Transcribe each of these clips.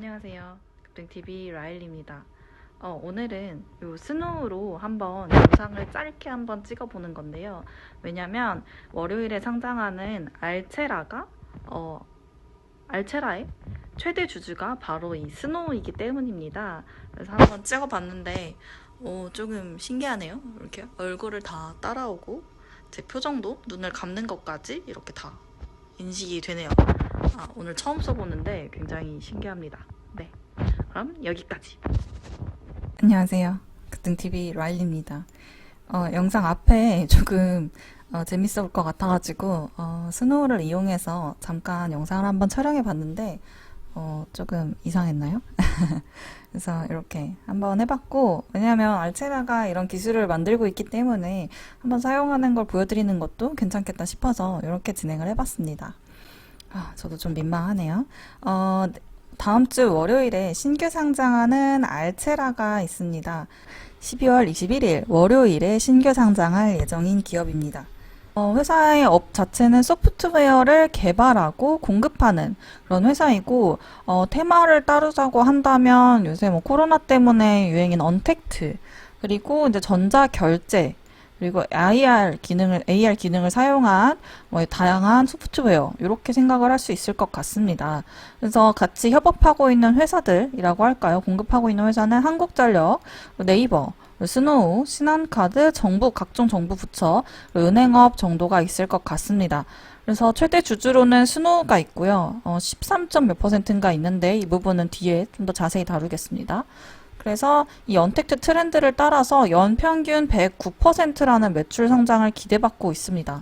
안녕하세요. 급등TV 라일리입니다. 오늘은 요 스노우로 한번 영상을 짧게 한번 찍어보는 건데요. 왜냐면 월요일에 상장하는 알체라의 최대 주주가 바로 이 스노우이기 때문입니다. 그래서 한번 찍어봤는데 조금 신기하네요. 이렇게 얼굴을 다 따라오고 제 표정도 눈을 감는 것까지 이렇게 다 인식이 되네요. 오늘 처음 써보는데 굉장히 신기합니다. 네, 그럼 여기까지. 안녕하세요. 급등TV 라일리입니다. 영상 앞에 조금 재밌어 볼 것 같아가지고 스노우를 이용해서 잠깐 영상을 한번 촬영해 봤는데 조금 이상했나요? 그래서 이렇게 한번 해봤고, 왜냐하면 알체라가 이런 기술을 만들고 있기 때문에 한번 사용하는 걸 보여드리는 것도 괜찮겠다 싶어서 이렇게 진행을 해봤습니다. 저도 좀 민망하네요. 다음 주 월요일에 신규 상장하는 알체라가 있습니다. 12월 21일 월요일에 신규 상장할 예정인 기업입니다. 회사의 업 자체는 소프트웨어를 개발하고 공급하는 그런 회사이고, 테마를 따르자고 한다면 요새 뭐 코로나 때문에 유행인 언택트, 그리고 이제 전자결제, 그리고 AR 기능을 사용한 다양한 소프트웨어, 이렇게 생각을 할 수 있을 것 같습니다. 그래서 같이 협업하고 있는 회사들이라고 할까요? 공급하고 있는 회사는 한국전력, 네이버, 스노우, 신한카드, 각종 정부 부처, 은행업 정도가 있을 것 같습니다. 그래서 최대 주주로는 스노우가 있고요. 13점 몇 %인가 있는데 이 부분은 뒤에 좀 더 자세히 다루겠습니다. 그래서 이 언택트 트렌드를 따라서 연평균 109%라는 매출 성장을 기대받고 있습니다.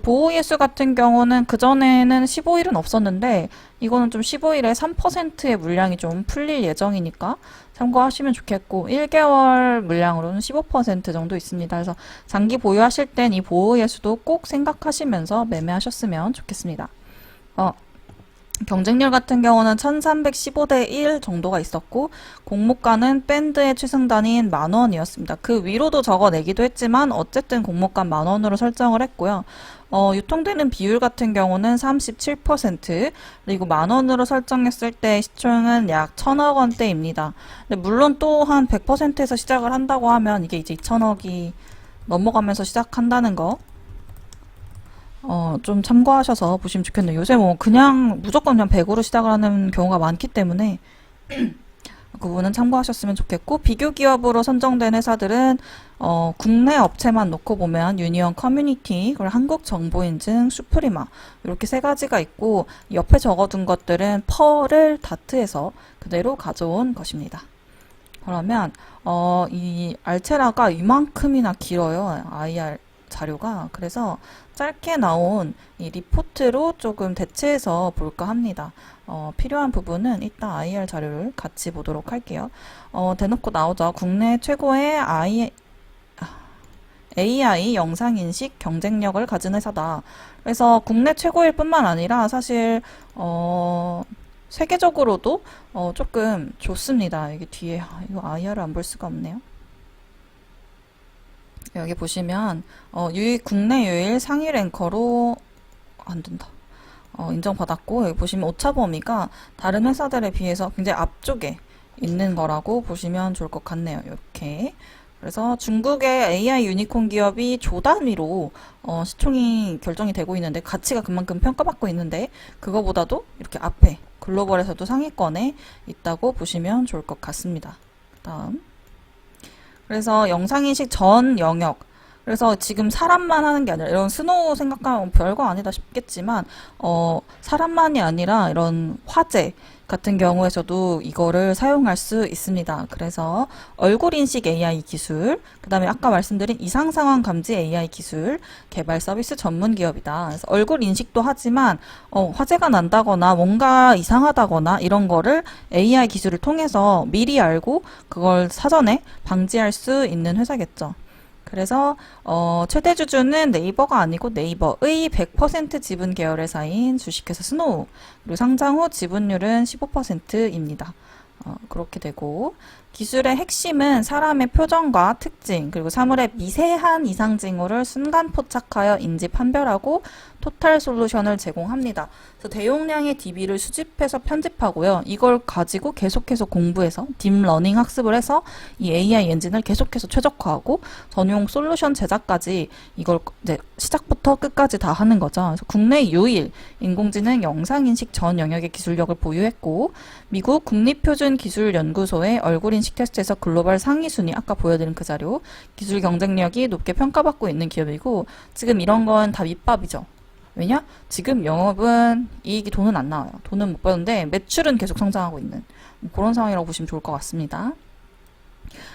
보호예수 같은 경우는 그전에는 15일은 없었는데 이거는 좀 15일에 3%의 물량이 좀 풀릴 예정이니까 참고하시면 좋겠고, 1개월 물량으로는 15% 정도 있습니다. 그래서 장기 보유하실 땐 이 보호예수도 꼭 생각하시면서 매매하셨으면 좋겠습니다. 경쟁률 같은 경우는 1315대 1 정도가 있었고, 공모가는 밴드의 최상단인 10,000원이었습니다. 그 위로도 적어내기도 했지만 어쨌든 공모가 10,000원으로 설정을 했고요. 유통되는 비율 같은 경우는 37%, 그리고 10,000원으로 설정했을 때 시총은 약 1,000억 원대입니다. 근데 물론 또 한 100%에서 시작을 한다고 하면 이게 이제 2,000억이 넘어가면서 시작한다는 거 좀 참고하셔서 보시면 좋겠네요. 요새 뭐 무조건 그냥 100으로 시작을 하는 경우가 많기 때문에 그 부분은 참고하셨으면 좋겠고, 비교 기업으로 선정된 회사들은 국내 업체만 놓고 보면 유니온 커뮤니티, 그리고 한국정보인증, 슈프리마, 이렇게 세 가지가 있고, 옆에 적어둔 것들은 펄을 다트에서 그대로 가져온 것입니다. 그러면 이 알체라가 이만큼이나 길어요. IR 자료가. 그래서 짧게 나온 이 리포트로 조금 대체해서 볼까 합니다. 필요한 부분은 이따 IR 자료를 같이 보도록 할게요. 대놓고 나오죠. 국내 최고의 AI 영상인식 경쟁력을 가진 회사다. 그래서 국내 최고일 뿐만 아니라 사실 세계적으로도 조금 좋습니다. 이게 뒤에 이거 IR을 안 볼 수가 없네요. 여기 보시면 국내 유일 상위 랭커로 안 된다. 인정받았고, 여기 보시면 오차 범위가 다른 회사들에 비해서 굉장히 앞쪽에 있는 거라고 보시면 좋을 것 같네요. 이렇게. 그래서 중국의 AI 유니콘 기업이 조 단위로 시총이 결정이 되고 있는데, 가치가 그만큼 평가받고 있는데, 그거보다도 이렇게 앞에 글로벌에서도 상위권에 있다고 보시면 좋을 것 같습니다. 다음. 그래서 영상인식 전 영역, 그래서 지금 사람만 하는 게 아니라, 이런 스노우 생각하면 별거 아니다 싶겠지만 사람만이 아니라 이런 화재 같은 경우에서도 이거를 사용할 수 있습니다. 그래서 얼굴 인식 AI 기술, 그 다음에 아까 말씀드린 이상 상황 감지 AI 기술 개발 서비스 전문 기업이다. 그래서 얼굴 인식도 하지만 화재가 난다거나 뭔가 이상하다거나 이런 거를 AI 기술을 통해서 미리 알고 그걸 사전에 방지할 수 있는 회사겠죠. 그래서 최대 주주는 네이버가 아니고 네이버의 100% 지분 계열 회사인 주식회사 스노우, 그리고 상장 후 지분율은 15%입니다. 그렇게 되고, 기술의 핵심은 사람의 표정과 특징, 그리고 사물의 미세한 이상 징후를 순간 포착하여 인지 판별하고 토탈 솔루션을 제공합니다. 그래서 대용량의 DB를 수집해서 편집하고요. 이걸 가지고 계속해서 공부해서 딥러닝 학습을 해서 이 AI 엔진을 계속해서 최적화하고 전용 솔루션 제작까지 이걸 이제 시작부터 끝까지 다 하는 거죠. 그래서 국내 유일 인공지능 영상인식 전 영역의 기술력을 보유했고 미국 국립표준기술연구소의 얼굴인식 테스트에서 글로벌 상위 순위, 아까 보여드린 그 자료, 기술 경쟁력이 높게 평가받고 있는 기업이고 지금 이런 건 다 밑밥이죠. 왜냐? 지금 영업은 이익이 돈은 안 나와요. 돈은 못 버는데 매출은 계속 성장하고 있는 그런 상황이라고 보시면 좋을 것 같습니다.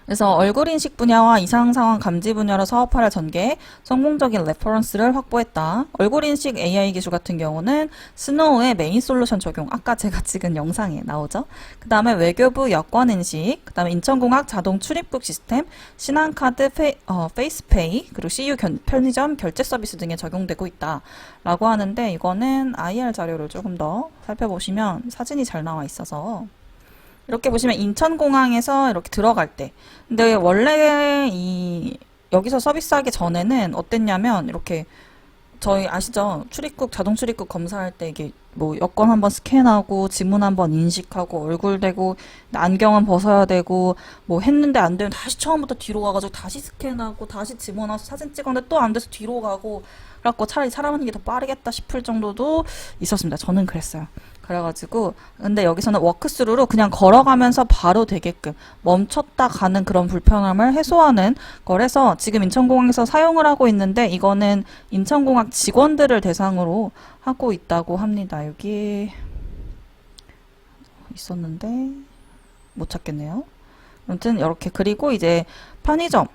그래서 얼굴인식 분야와 이상상황 감지 분야로 사업화를 전개해 성공적인 레퍼런스를 확보했다. 얼굴인식 AI 기술 같은 경우는 스노우의 메인 솔루션 적용, 아까 제가 찍은 영상에 나오죠. 그 다음에 외교부 여권인식, 그 다음에 인천공학 자동 출입국 시스템, 신한카드 페이스페이, 그리고 CU 편의점 결제 서비스 등에 적용되고 있다. 라고 하는데 이거는 IR 자료를 조금 더 살펴보시면 사진이 잘 나와 있어서 이렇게 보시면 인천공항에서 이렇게 들어갈 때 근데 원래 여기서 서비스하기 전에는 어땠냐면 이렇게 저희 아시죠? 출입국 자동 출입국 검사할 때 이게 뭐 여권 한번 스캔하고 지문 한번 인식하고 얼굴 대고 안경은 벗어야 되고 뭐 했는데 안 되면 다시 처음부터 뒤로 가가지고 다시 스캔하고 다시 집어넣어서 사진 찍었는데 또 안 돼서 뒤로 가고 그래갖고 차라리 사람 하는 게 더 빠르겠다 싶을 정도도 있었습니다. 저는 그랬어요. 그래가지고 근데 여기서는 워크스루로 그냥 걸어가면서 바로 되게끔 멈췄다 가는 그런 불편함을 해소하는 거라서 지금 인천공항에서 사용을 하고 있는데 이거는 인천공항 직원들을 대상으로 하고 있다고 합니다. 여기 있었는데 못 찾겠네요. 아무튼 이렇게 그리고 이제 편의점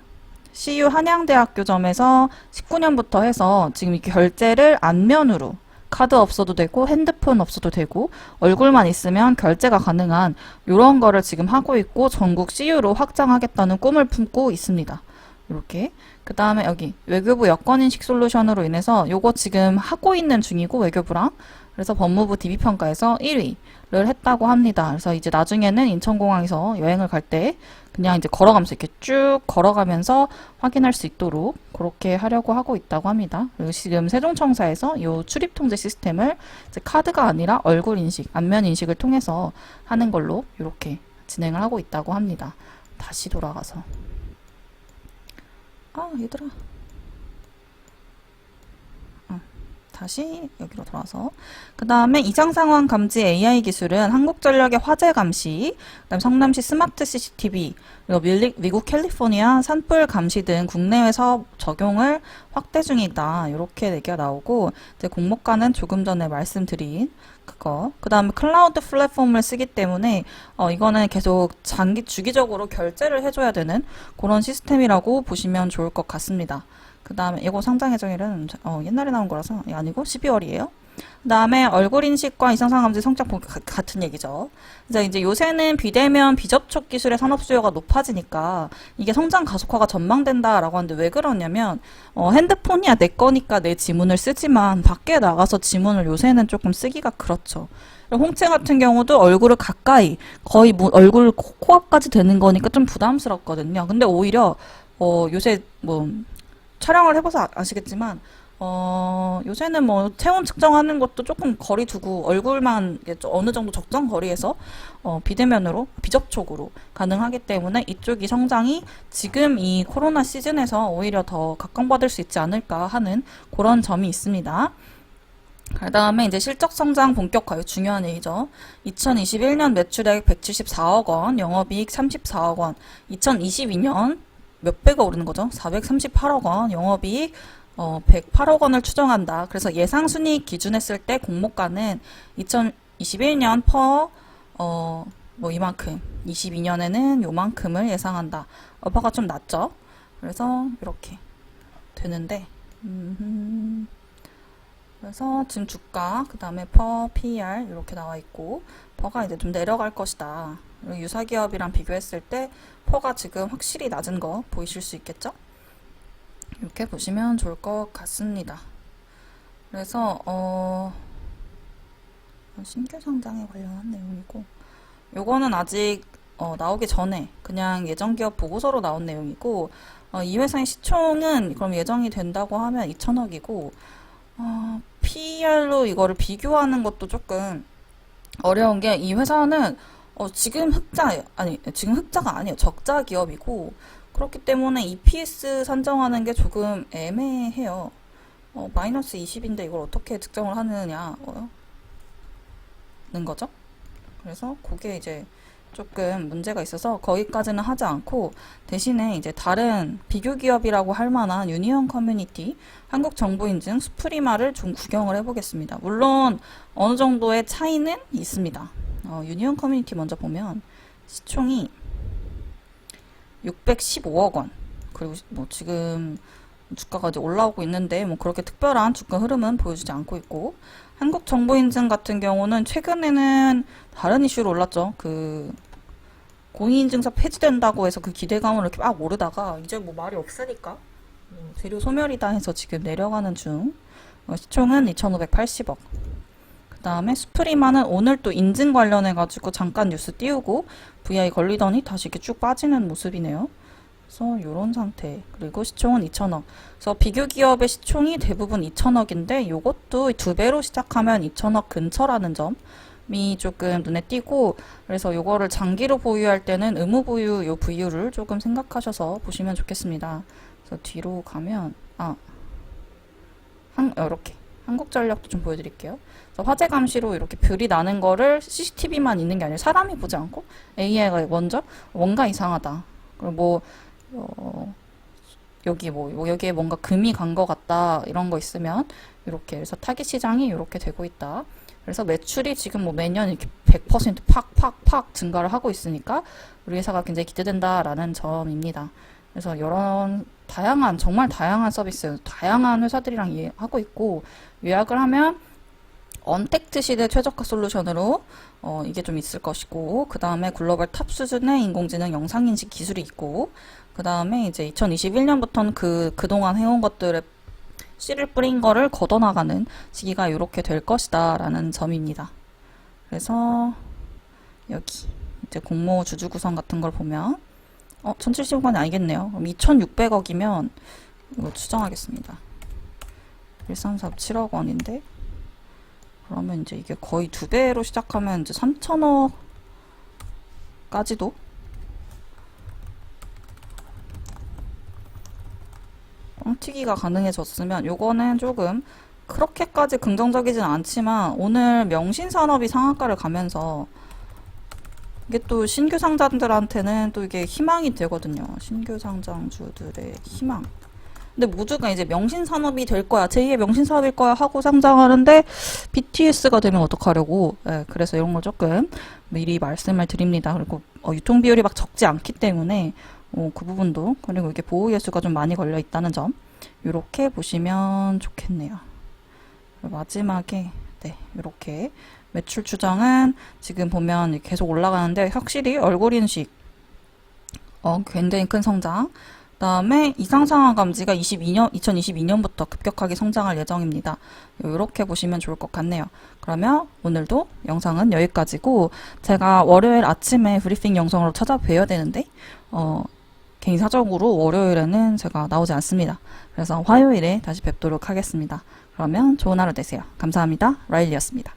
CU 한양대학교점에서 19년부터 해서 지금 이 결제를 안면으로 카드 없어도 되고 핸드폰 없어도 되고 얼굴만 있으면 결제가 가능한 이런 거를 지금 하고 있고 전국 CU로 확장하겠다는 꿈을 품고 있습니다. 이렇게 그 다음에 여기 외교부 여권인식 솔루션으로 인해서 요거 지금 하고 있는 중이고 외교부랑 그래서 법무부 DB평가에서 1위를 했다고 합니다. 그래서 이제 나중에는 인천공항에서 여행을 갈 때 그냥 이제 걸어가면서 이렇게 쭉 걸어가면서 확인할 수 있도록 그렇게 하려고 하고 있다고 합니다. 그리고 지금 세종청사에서 이 출입통제 시스템을 이제 카드가 아니라 얼굴 인식, 안면 인식을 통해서 하는 걸로 이렇게 진행을 하고 있다고 합니다. 다시 돌아가서 얘들아 다시 여기로 돌아서 그 다음에 이상상황 감지 AI 기술은 한국전력의 화재 감시, 그다음 성남시 스마트 CCTV, 그리고 미국 캘리포니아 산불 감시 등 국내외 사업 적용을 확대 중이다. 이렇게 얘기가 나오고 이제 공모가는 조금 전에 말씀드린 그거. 그 다음에 클라우드 플랫폼을 쓰기 때문에 이거는 계속 주기적으로 결제를 해줘야 되는 그런 시스템이라고 보시면 좋을 것 같습니다. 그 다음에 이거 상장 예정일은 옛날에 나온 거라서 아니고 12월이에요. 그 다음에 얼굴 인식과 이상상황 감지 성장 같은 얘기죠. 이제 요새는 비대면 비접촉 기술의 산업 수요가 높아지니까 이게 성장 가속화가 전망된다라고 하는데 왜 그러냐면 핸드폰이야 내 거니까 내 지문을 쓰지만 밖에 나가서 지문을 요새는 조금 쓰기가 그렇죠. 홍채 같은 경우도 얼굴을 가까이 거의 얼굴 코앞까지 되는 거니까 좀 부담스럽거든요. 근데 오히려 요새 뭐 촬영을 해봐서 아시겠지만 요새는 뭐 체온 측정하는 것도 조금 거리 두고 얼굴만 어느 정도 적정 거리에서 비대면으로 비접촉으로 가능하기 때문에 이쪽이 성장이 지금 이 코로나 시즌에서 오히려 더 각광받을 수 있지 않을까 하는 그런 점이 있습니다. 그 다음에 이제 실적 성장 본격화, 중요한 얘기죠. 2021년 매출액 174억 원, 영업이익 34억 원, 2022년 몇 배가 오르는 거죠? 438억 원, 영업이익 108억 원을 추정한다. 그래서 예상 순이익 기준했을 때 공모가는 2021년 뭐 이만큼, 22년에는 요만큼을 예상한다. 어퍼가 좀 낮죠? 그래서 이렇게 되는데 그래서 지금 주가, 그 다음에 PER 이렇게 나와 있고 퍼가 이제 좀 내려갈 것이다. 유사기업이랑 비교했을 때 퍼가 지금 확실히 낮은 거 보이실 수 있겠죠? 이렇게 보시면 좋을 것 같습니다. 그래서 신규 상장에 관련한 내용이고 요거는 아직 나오기 전에 그냥 예정기업 보고서로 나온 내용이고, 이 회사의 시총은 그럼 예정이 된다고 하면 2천억이고, PER로 이거를 비교하는 것도 조금 어려운 게, 이 회사는 지금 흑자가 아니에요. 적자 기업이고, 그렇기 때문에 EPS 산정하는 게 조금 애매해요. 마이너스 20인데 이걸 어떻게 측정을 하느냐는 거죠. 그래서 그게 이제 조금 문제가 있어서 거기까지는 하지 않고, 대신에 이제 다른 비교 기업이라고 할 만한 유니온 커뮤니티, 한국정보인증, 수프리마를 좀 구경을 해보겠습니다. 물론 어느 정도의 차이는 있습니다. 유니온 커뮤니티 먼저 보면 시총이 615억 원. 그리고 뭐 지금 주가가 이제 올라오고 있는데 뭐 그렇게 특별한 주가 흐름은 보여주지 않고 있고, 한국정보인증 같은 경우는 최근에는 다른 이슈로 올랐죠. 그 공인인증서 폐지된다고 해서 그 기대감을 이렇게 막 오르다가 이제 뭐 말이 없으니까 재료 소멸이다 해서 지금 내려가는 중. 시총은 2,580억. 그 다음에 수프리마는 오늘 또 인증 관련해가지고 잠깐 뉴스 띄우고 VI 걸리더니 다시 이렇게 쭉 빠지는 모습이네요. 그래서 요런 상태. 그리고 시총은 2천억. 그래서 비교 기업의 시총이 대부분 2천억인데 요것도 2배로 시작하면 2천억 근처라는 점이 조금 눈에 띄고, 그래서 요거를 장기로 보유할 때는 의무 보유 요 부유를 조금 생각하셔서 보시면 좋겠습니다. 그래서 뒤로 가면 이렇게 한국전력도 좀 보여드릴게요. 그래서 화재 감시로 이렇게 별이 나는 거를 CCTV만 있는 게 아니라 사람이 보지 않고 AI가 먼저 뭔가 이상하다. 그리고 여기에 뭔가 금이 간 것 같다, 이런 거 있으면 이렇게. 그래서 타깃 시장이 이렇게 되고 있다. 그래서 매출이 지금 뭐 매년 이렇게 100% 팍팍팍 증가를 하고 있으니까 우리 회사가 굉장히 기대된다라는 점입니다. 그래서 이런 정말 다양한 서비스, 다양한 회사들이랑 하고 있고, 요약을 하면 언택트 시대 최적화 솔루션으로 이게 좀 있을 것이고, 그 다음에 글로벌 탑 수준의 인공지능 영상인식 기술이 있고, 그 다음에 이제 2021년부터는 그동안 해온 것들에 씨를 뿌린 거를 걷어나가는 시기가 이렇게 될 것이다 라는 점입니다. 그래서 여기 이제 공모 주주 구성 같은 걸 보면 1070원이 아니겠네요. 그럼 2600억이면 이거 추정하겠습니다. 1347억 원인데, 그러면 이제 이게 거의 2배로 시작하면 이제 3천억까지도 뻥튀기가 가능해졌으면, 요거는 조금 그렇게까지 긍정적이진 않지만, 오늘 명신산업이 상한가를 가면서 이게 또 신규 상장들한테는 또 이게 희망이 되거든요. 신규 상장주들의 희망. 근데 모두가 이제 명신산업이 될 거야, 제2의 명신산업일 거야 하고 상장하는데 BTS가 되면 어떡하려고. 그래서 이런 걸 조금 미리 말씀을 드립니다. 그리고 유통 비율이 막 적지 않기 때문에 그 부분도, 그리고 이게 보호 예수가 좀 많이 걸려 있다는 점, 이렇게 보시면 좋겠네요. 마지막에 이렇게 매출 추정은 지금 보면 계속 올라가는데, 확실히 얼굴 인식 굉장히 큰 성장. 그 다음에 이상상황 감지가 2022년부터 급격하게 성장할 예정입니다. 이렇게 보시면 좋을 것 같네요. 그러면 오늘도 영상은 여기까지고, 제가 월요일 아침에 브리핑 영상으로 찾아뵈야 되는데 개인사적으로 월요일에는 제가 나오지 않습니다. 그래서 화요일에 다시 뵙도록 하겠습니다. 그러면 좋은 하루 되세요. 감사합니다. 라일리였습니다.